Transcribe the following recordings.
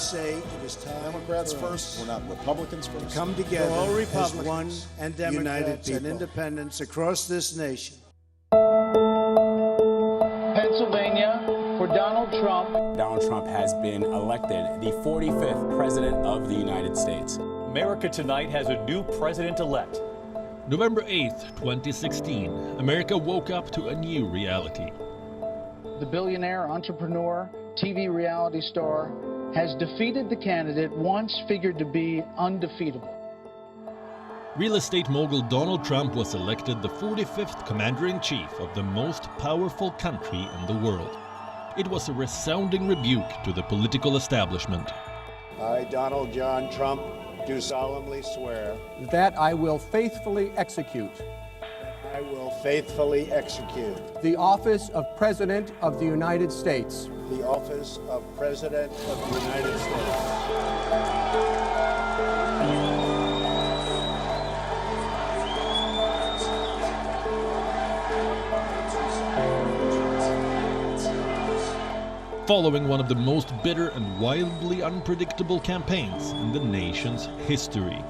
say it is time Democrats first, we're not Republicans first. come together all as one Republicans and Democrats Democrats and people. independents across this nation. Pennsylvania for Donald Trump. Donald Trump has been elected the 45th President of the United States. America tonight has a new president-elect. November 8th, 2016, America woke up to a new reality. The billionaire, entrepreneur, TV reality star has defeated the candidate once figured to be undefeatable. Real estate mogul Donald Trump was elected the 45th Commander-in-Chief of the most powerful country in the world. It was a resounding rebuke to the political establishment. I, Donald John Trump, do solemnly swear that I will faithfully execute I will faithfully execute the office of President of the United States the office of President of the United States following one of the most bitter and wildly unpredictable campaigns in the nation's history.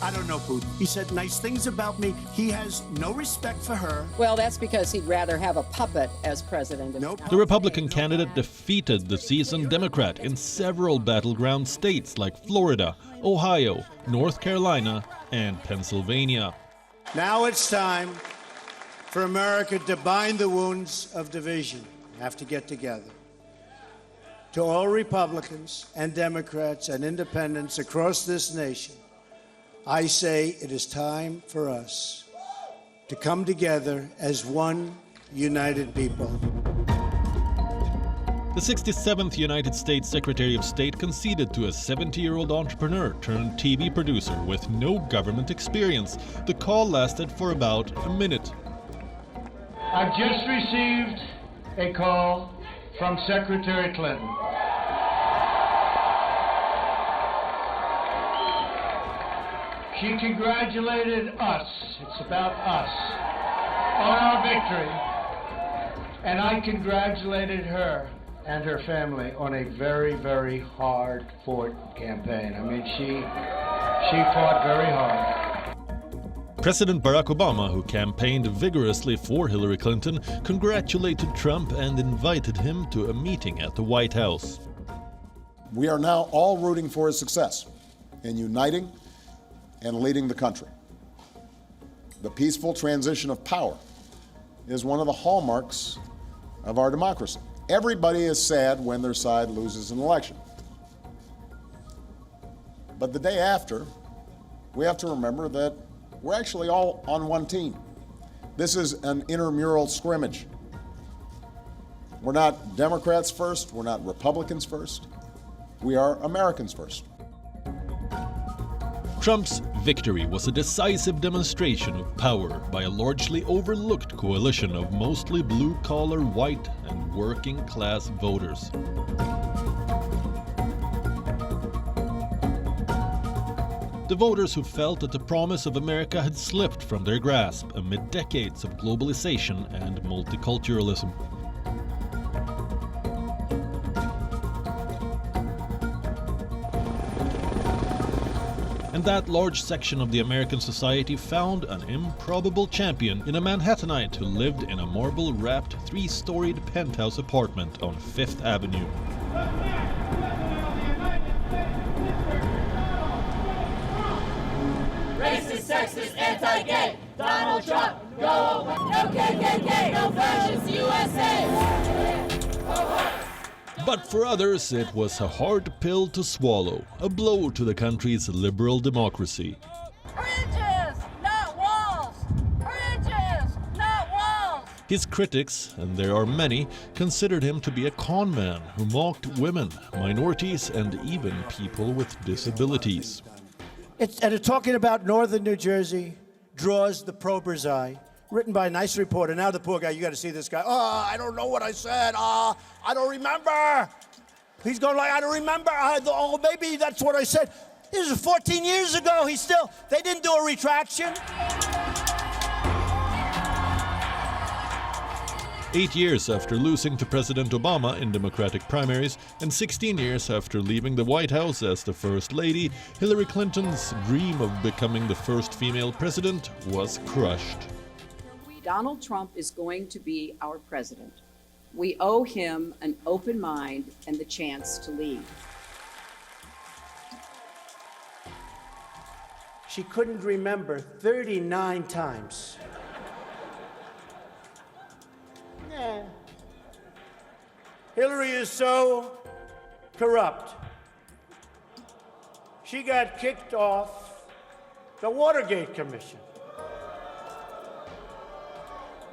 I don't know, Putin. He said nice things about me. He has no respect for her. Well, that's because he'd rather have a puppet as president. Nope. The Republican candidate defeated the seasoned Democrat in several battleground states like Florida, Ohio, North Carolina, and Pennsylvania. Now it's time for America to bind the wounds of division. Have to get together. To all Republicans and Democrats and independents across this nation, I say it is time for us to come together as one united people. The 67th United States Secretary of State conceded to a 70-year-old entrepreneur turned TV producer with no government experience. The call lasted for about a minute. I've just received a call from Secretary Clinton. She congratulated us, it's about us, on our victory. And I congratulated her and her family on a very, very hard-fought campaign. I mean, she fought very hard. President Barack Obama, who campaigned vigorously for Hillary Clinton, congratulated Trump and invited him to a meeting at the White House. We are now all rooting for his success in uniting and leading the country. The peaceful transition of power is one of the hallmarks of our democracy. Everybody is sad when their side loses an election. But the day after, we have to remember that we're actually all on one team. This is an intramural scrimmage. We're not Democrats first, we're not Republicans first, we are Americans first. Trump's victory was a decisive demonstration of power by a largely overlooked coalition of mostly blue-collar, white, and working-class voters. The voters who felt that the promise of America had slipped from their grasp amid decades of globalization and multiculturalism. And that large section of the American society found an improbable champion in a Manhattanite who lived in a marble-wrapped, three-storied penthouse apartment on Fifth Avenue. Racist, sexist, anti-gay, Donald Trump, go away. No KKK, no fascist USA. But for others, it was a hard pill to swallow, a blow to the country's liberal democracy. Bridges, not walls. Bridges, not walls. His critics, and there are many, considered him to be a con man who mocked women, minorities, and even people with disabilities. And talking about northern New Jersey draws the prober's eye, written by a nice reporter. Now the poor guy, you got to see this guy. Oh, I don't know what I said. I don't remember. He's going like, I don't remember. Oh, maybe that's what I said. This was 14 years ago. They didn't do a retraction. 8 years after losing to President Obama in Democratic primaries and 16 years after leaving the White House as the First Lady, Hillary Clinton's dream of becoming the first female president was crushed. Donald Trump is going to be our president. We owe him an open mind and the chance to lead. She couldn't remember 39 times. Yeah. Hillary is so corrupt. She got kicked off the Watergate Commission.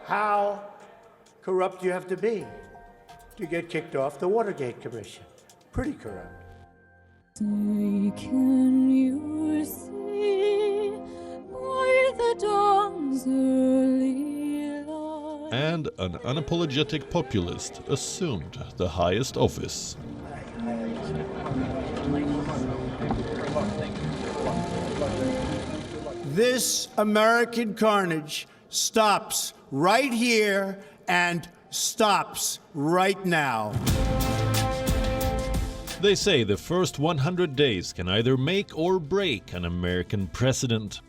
How corrupt do you have to be to get kicked off the Watergate Commission? Pretty corrupt. Can you see by the dawn's early light? And an unapologetic populist assumed the highest office. This American carnage stops right here and stops right now. They say the first 100 days can either make or break an American president.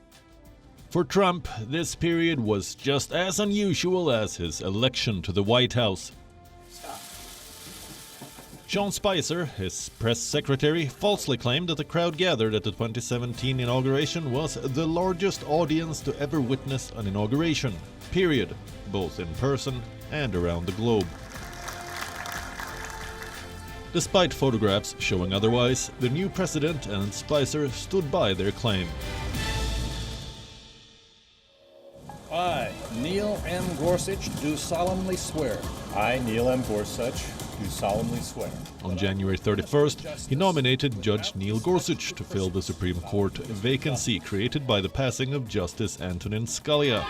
For Trump, this period was just as unusual as his election to the White House. Sean Spicer, his press secretary, falsely claimed that the crowd gathered at the 2017 inauguration was the largest audience to ever witness an inauguration, period, both in person and around the globe. Despite photographs showing otherwise, the new president and Spicer stood by their claim. I, Neil M. Gorsuch, do solemnly swear. I, Neil M. Gorsuch, do solemnly swear. On January 31st, he nominated Judge Neil Gorsuch to fill the Supreme Court vacancy created by the passing of Justice Antonin Scalia.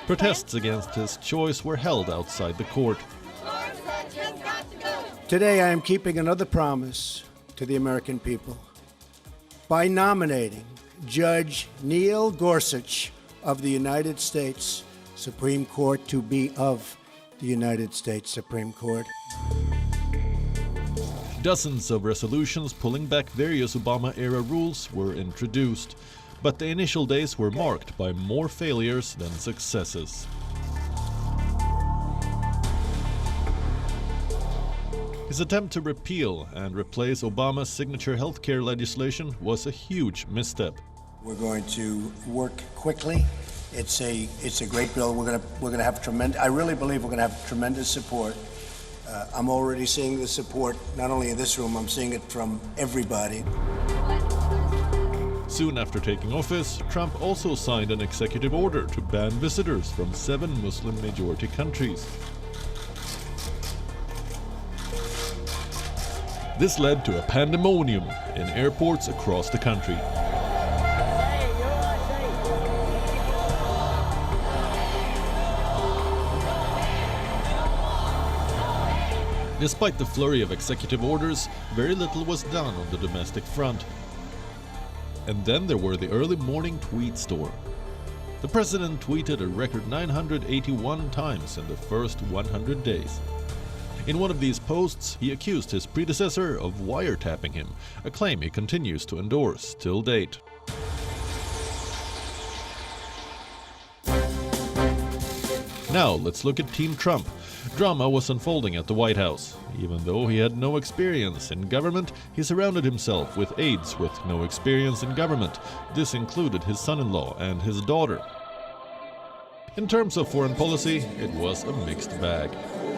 Protests against his choice were held outside the court. Today I am keeping another promise to the American people by nominating Judge Neil Gorsuch of the United States Supreme Court to be of the United States Supreme Court. Dozens of resolutions pulling back various Obama-era rules were introduced, but the initial days were marked by more failures than successes. His attempt to repeal and replace Obama's signature healthcare legislation was a huge misstep. We're going to work quickly. It's a great bill. We're going to have tremendous. I really believe we're going to have tremendous support. I'm already seeing the support not only in this room. I'm seeing it from everybody. Soon after taking office, Trump also signed an executive order to ban visitors from 7 Muslim-majority countries. This led to a pandemonium in airports across the country. Despite the flurry of executive orders, very little was done on the domestic front. And then there were the early morning tweet storm. The president tweeted a record 981 times in the first 100 days. In one of these posts, he accused his predecessor of wiretapping him, a claim he continues to endorse till date. Now let's look at Team Trump. Drama was unfolding at the White House. Even though he had no experience in government, he surrounded himself with aides with no experience in government. This included his son-in-law and his daughter. In terms of foreign policy, it was a mixed bag.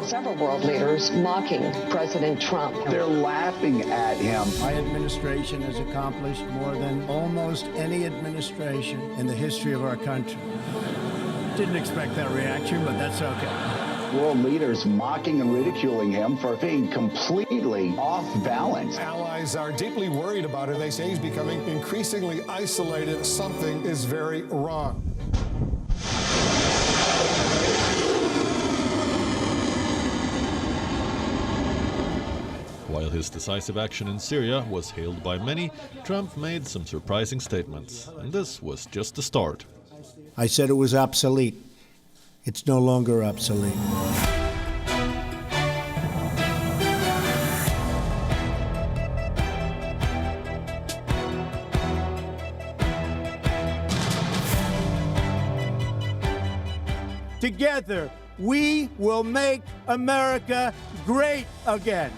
Several world leaders mocking President Trump. They're laughing at him. My administration has accomplished more than almost any administration in the history of our country. Didn't expect that reaction, but that's okay. World leaders mocking and ridiculing him for being completely off balance. Allies are deeply worried about it. They say he's becoming increasingly isolated. Something is very wrong. While his decisive action in Syria was hailed by many, Trump made some surprising statements, and this was just the start. I said it was obsolete. It's no longer obsolete. Together, we will make America great again.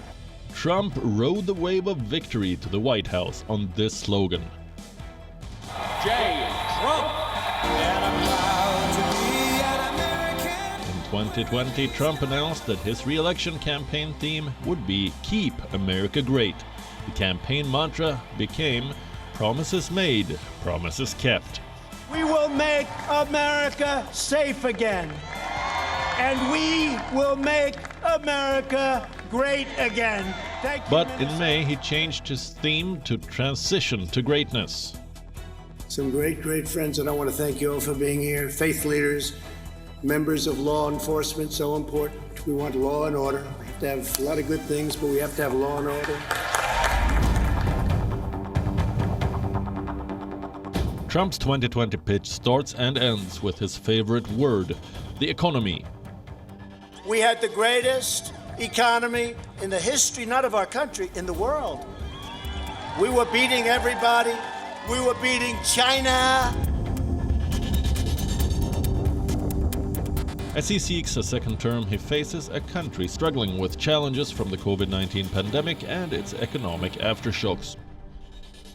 Trump rode the wave of victory to the White House on this slogan. J. Trump. In 2020, Trump announced that his re-election campaign theme would be Keep America Great. The campaign mantra became Promises Made, Promises Kept. We will make America safe again. And we will make America great again. But in May, he changed his theme to Transition to Greatness. Some great friends, and I want to thank you all for being here. Faith leaders, members of law enforcement, so important. We want law and order. We have to have a lot of good things, but we have to have law and order. Trump's 2020 pitch starts and ends with his favorite word, the economy. We had the greatest economy in the history, not of our country, in the world. We were beating everybody. We were beating China. As he seeks a second term, he faces a country struggling with challenges from the COVID-19 pandemic and its economic aftershocks.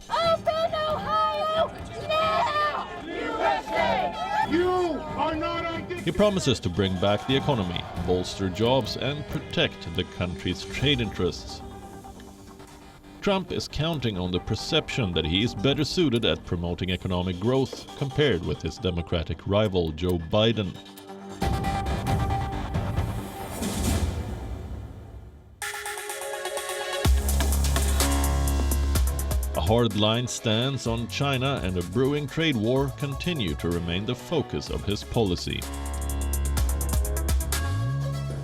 Open Ohio now! USA! You are not on. He promises to bring back the economy, bolster jobs, and protect the country's trade interests. Trump is counting on the perception that he is better suited at promoting economic growth compared with his Democratic rival Joe Biden. A hard-line stance on China and a brewing trade war continue to remain the focus of his policy.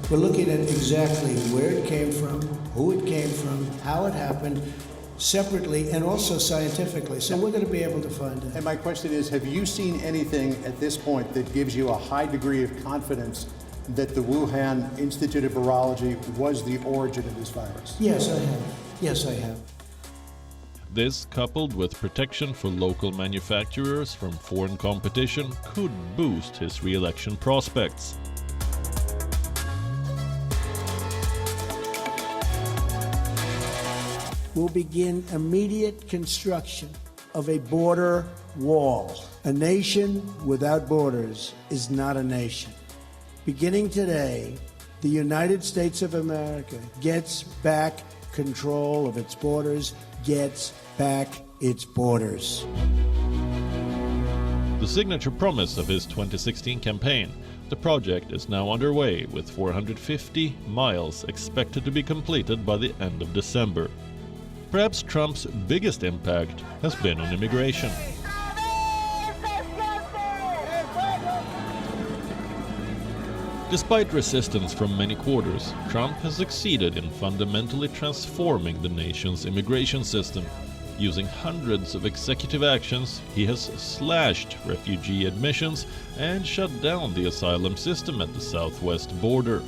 We're looking at exactly where it came from, who it came from, how it happened, separately and also scientifically. So we're going to be able to find it. And my question is, have you seen anything at this point that gives you a high degree of confidence that the Wuhan Institute of Virology was the origin of this virus? Yes, I have. Yes, I have. This, coupled with protection for local manufacturers from foreign competition, could boost his re-election prospects. We'll begin immediate construction of a border wall. A nation without borders is not a nation. Beginning today, the United States of America gets back control of its borders, gets back its borders. The signature promise of his 2016 campaign, the project is now underway with 450 miles expected to be completed by the end of December. Perhaps Trump's biggest impact has been on immigration. Despite resistance from many quarters, Trump has succeeded in fundamentally transforming the nation's immigration system. Using hundreds of executive actions, he has slashed refugee admissions and shut down the asylum system at the southwest border.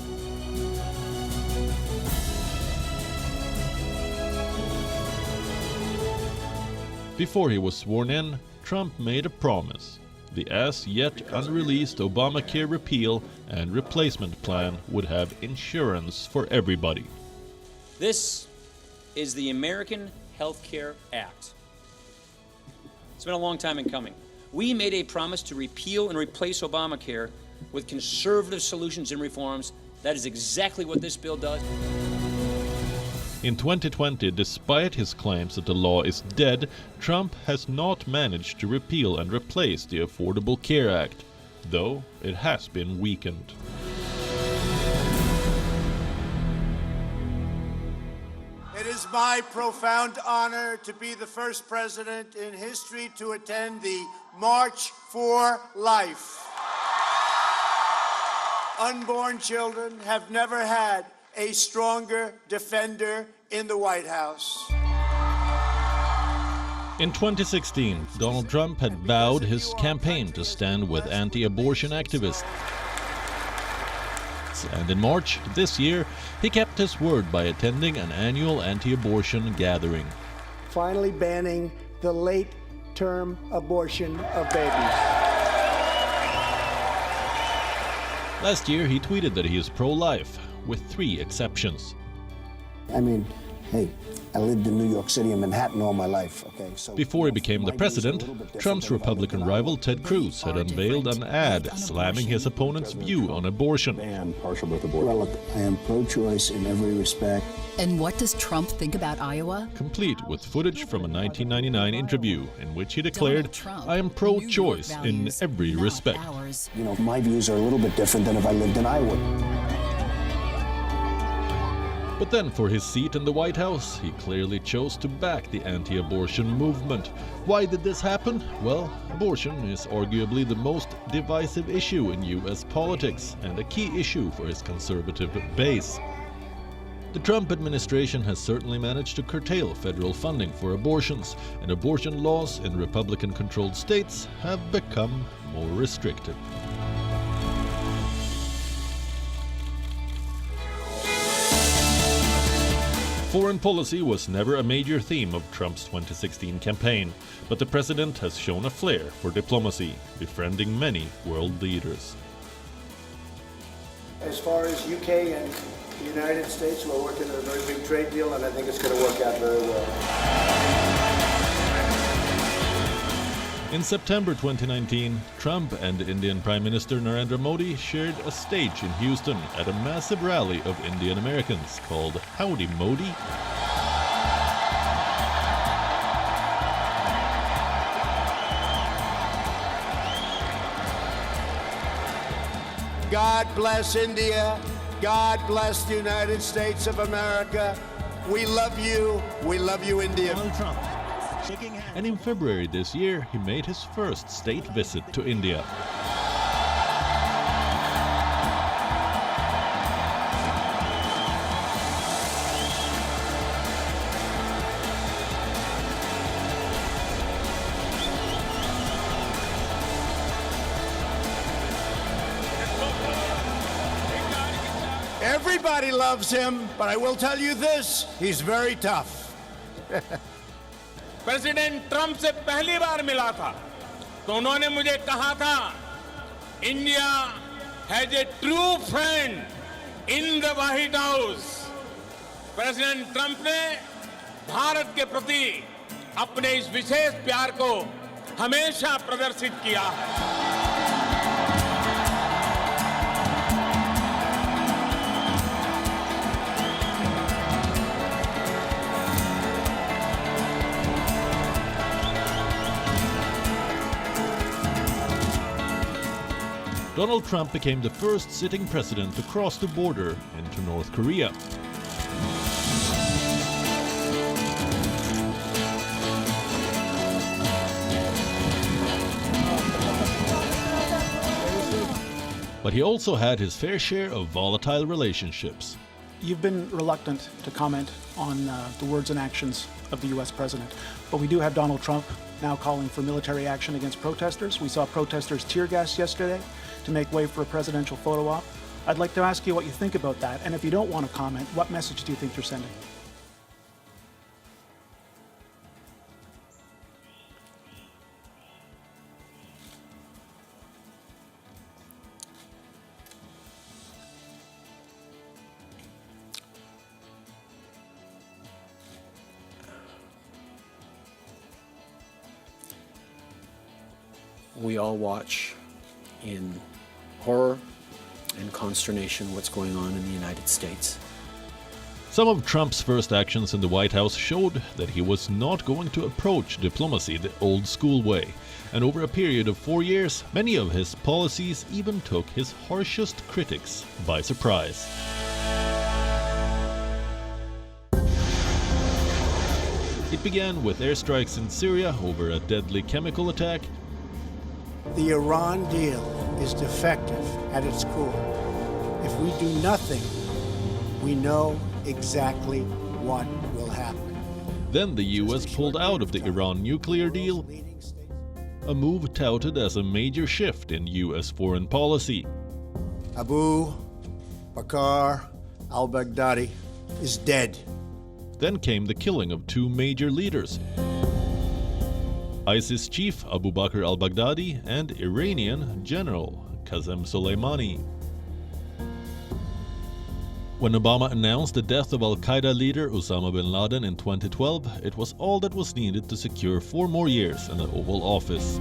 Before he was sworn in, Trump made a promise. The as-yet unreleased Obamacare repeal and replacement plan would have insurance for everybody. This is the American Health Care Act. It's been a long time in coming. We made a promise to repeal and replace Obamacare with conservative solutions and reforms. That is exactly what this bill does. In 2020, despite his claims that the law is dead, Trump has not managed to repeal and replace the Affordable Care Act, though it has been weakened. It is my profound honor to be the first president in history to attend the March for Life. Unborn children have never had a stronger defender in the White House. In 2016, Donald Trump had vowed his campaign to stand with anti-abortion activists. And in March this year, he kept his word by attending an annual anti-abortion gathering. Finally banning the late-term abortion of babies. Last year, he tweeted that he is pro-life, with 3 exceptions. I mean, hey, I lived in New York City and Manhattan all my life, okay? So before he became the president, Trump's Republican rival Ted Cruz had unveiled an ad slamming his opponent's view on abortion. Well, look, I am pro-choice in every respect. And what does Trump think about Iowa? Complete with footage from a 1999 interview in which he declared, "I am pro-choice in every respect." You know, my views are a little bit different than if I lived in Iowa. But then for his seat in the White House, he clearly chose to back the anti-abortion movement. Why did this happen? Well, abortion is arguably the most divisive issue in US politics and a key issue for his conservative base. The Trump administration has certainly managed to curtail federal funding for abortions, and abortion laws in Republican-controlled states have become more restrictive. Foreign policy was never a major theme of Trump's 2016 campaign, but the president has shown a flair for diplomacy, befriending many world leaders. As far as UK and the United States, we're working on a very big trade deal, and I think it's going to work out very well. In September 2019, Trump and Indian Prime Minister Narendra Modi shared a stage in Houston at a massive rally of Indian Americans called Howdy Modi. God bless India. God bless the United States of America. We love you. We love you, India. And in February this year, he made his first state visit to India. Everybody loves him, but I will tell you this, he's very tough. President Trump से पहली बार मिला था तो उन्होंने मुझे कहा था India has a true friend in the white house. President Trump ने भारत के प्रति अपने इस विशेष प्यार को हमेशा प्रदर्शित किया है। Donald Trump became the first sitting president to cross the border into North Korea. But he also had his fair share of volatile relationships. You've been reluctant to comment on the words and actions of the U.S. president, but we do have Donald Trump now calling for military action against protesters. We saw protesters tear gas yesterday to make way for a presidential photo op. I'd like to ask you what you think about that, and if you don't want to comment, what message do you think you're sending? We all watch in horror and consternation what's going on in the United States. Some of Trump's first actions in the White House showed that he was not going to approach diplomacy the old school way, and over a period of 4 years, many of his policies even took his harshest critics by surprise. It began with airstrikes in Syria over a deadly chemical attack. The Iran deal is defective at its core. If we do nothing, we know exactly what will happen. Then the US pulled out of the Iran nuclear deal, a move touted as a major shift in US foreign policy. Abu Bakr al-Baghdadi is dead. Then came the killing of two major leaders, ISIS chief Abu Bakr al-Baghdadi and Iranian General Qasem Soleimani. When Obama announced the death of al-Qaeda leader Osama bin Laden in 2012, it was all that was needed to secure 4 more years in the Oval Office.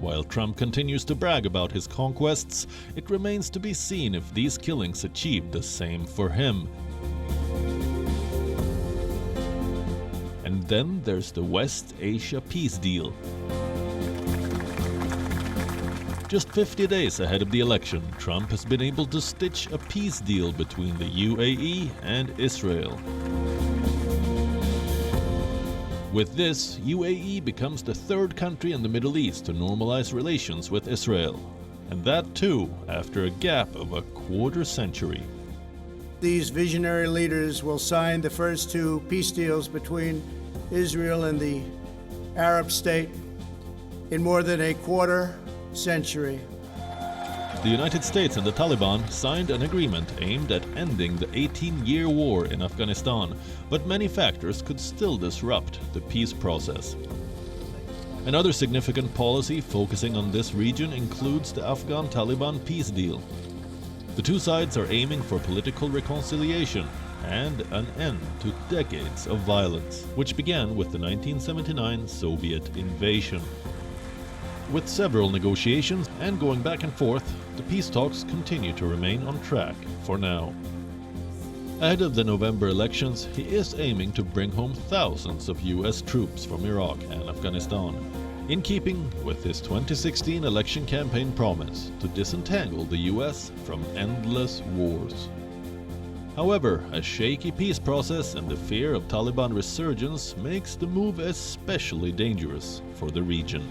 While Trump continues to brag about his conquests, it remains to be seen if these killings achieved the same for him. And then there's the West Asia peace deal. Just 50 days ahead of the election, Trump has been able to stitch a peace deal between the UAE and Israel. With this, UAE becomes the 3rd country in the Middle East to normalize relations with Israel. And that too, after a gap of a quarter century. These visionary leaders will sign the first 2 peace deals between Israel and the Arab state in more than a quarter century. The United States and the Taliban signed an agreement aimed at ending the 18-year war in Afghanistan, but many factors could still disrupt the peace process. Another significant policy focusing on this region includes the Afghan-Taliban peace deal. The two sides are aiming for political reconciliation and an end to decades of violence, which began with the 1979 Soviet invasion. With several negotiations and going back and forth, the peace talks continue to remain on track for now. Ahead of the November elections, he is aiming to bring home thousands of US troops from Iraq and Afghanistan, in keeping with his 2016 election campaign promise to disentangle the US from endless wars. However, a shaky peace process and the fear of Taliban resurgence makes the move especially dangerous for the region.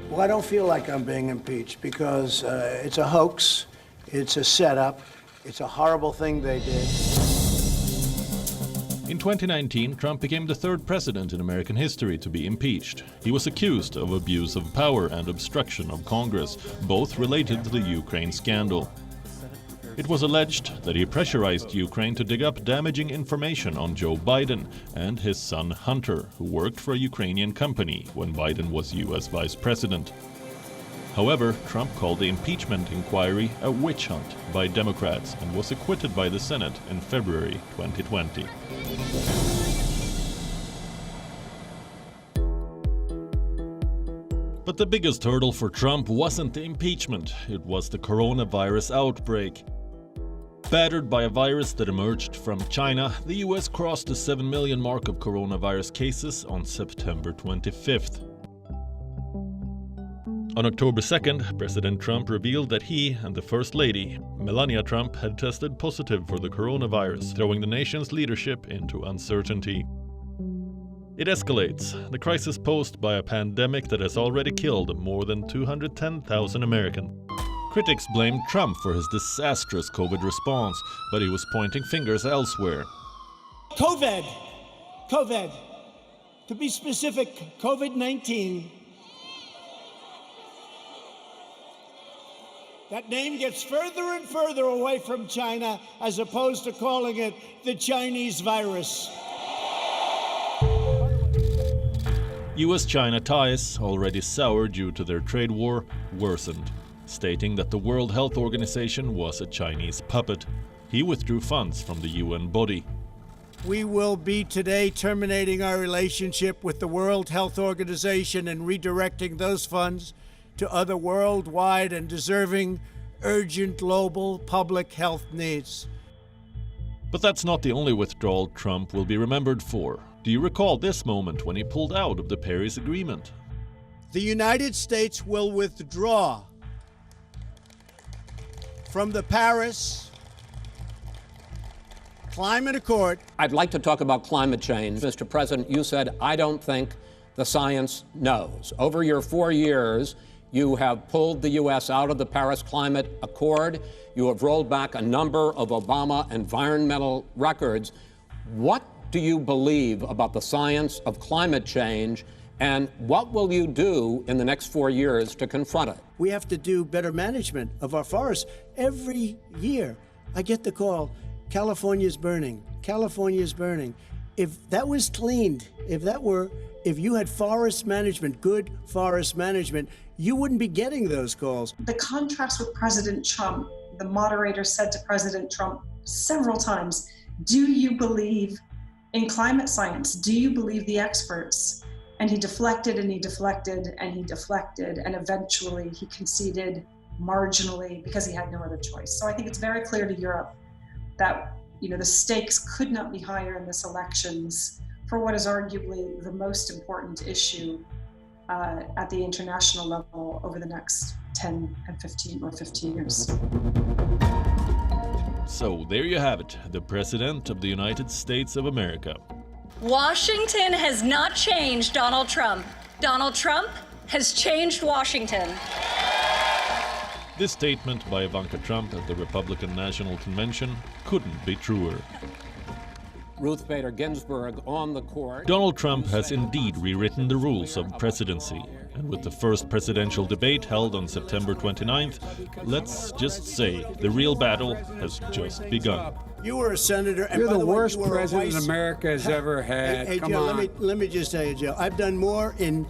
Well, I don't feel like I'm being impeached because it's a hoax, it's a setup, it's a horrible thing they did. In 2019, Trump became the 3rd president in American history to be impeached. He was accused of abuse of power and obstruction of Congress, both related to the Ukraine scandal. It was alleged that he pressurized Ukraine to dig up damaging information on Joe Biden and his son Hunter, who worked for a Ukrainian company when Biden was US vice president. However, Trump called the impeachment inquiry a witch hunt by Democrats and was acquitted by the Senate in February 2020. But the biggest hurdle for Trump wasn't the impeachment, it was the coronavirus outbreak. Battered by a virus that emerged from China, the US crossed the 7 million mark of coronavirus cases on September 25th. On October 2nd, President Trump revealed that he and the First Lady, Melania Trump, had tested positive for the coronavirus, throwing the nation's leadership into uncertainty. It escalates, the crisis posed by a pandemic that has already killed more than 210,000 Americans. Critics blamed Trump for his disastrous COVID response, but he was pointing fingers elsewhere. COVID. To be specific, COVID-19. That name gets further and further away from China as opposed to calling it the Chinese virus. US-China ties, already sour due to their trade war, worsened, stating that the World Health Organization was a Chinese puppet. He withdrew funds from the UN body. We will be today terminating our relationship with the World Health Organization and redirecting those funds to other worldwide and deserving urgent global public health needs. But that's not the only withdrawal Trump will be remembered for. Do you recall this moment when he pulled out of the Paris Agreement? The United States will withdraw from the Paris Climate Accord. I'd like to talk about climate change. Mr. President, you said, I don't think the science knows. Over your 4 years, you have pulled the U.S. out of the Paris Climate Accord. You have rolled back a number of Obama environmental records. What do you believe about the science of climate change, and what will you do in the next 4 years to confront it? We have to do better management of our forests. Every year, I get the call, California's burning, California's burning. If that was cleaned, if you had forest management, good forest management, you wouldn't be getting those calls. The contrast with President Trump, the moderator said to President Trump several times, do you believe in climate science? Do you believe the experts? And he deflected and he deflected and he deflected, and eventually he conceded marginally because he had no other choice. So I think it's very clear to Europe that, you know, the stakes could not be higher in this elections for what is arguably the most important issue at the international level over the next 10 and 15 or 15 years. So there you have it, the President of the United States of America. Washington has not changed Donald Trump. Donald Trump has changed Washington. This statement by Ivanka Trump at the Republican National Convention couldn't be truer. Ruth Bader Ginsburg on the court. Donald Trump has indeed rewritten the rules of presidency. And with the first presidential debate held on September 29th, let's just say the real battle has just begun. You were a senator. And You're by the way, worst you were president America has ever had. Hey, Come Joe, on. let me just tell you, Joe, I've done more in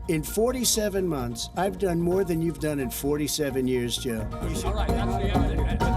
47 months. I've done more than you've done in 47 years, Joe. All right, that's the evidence.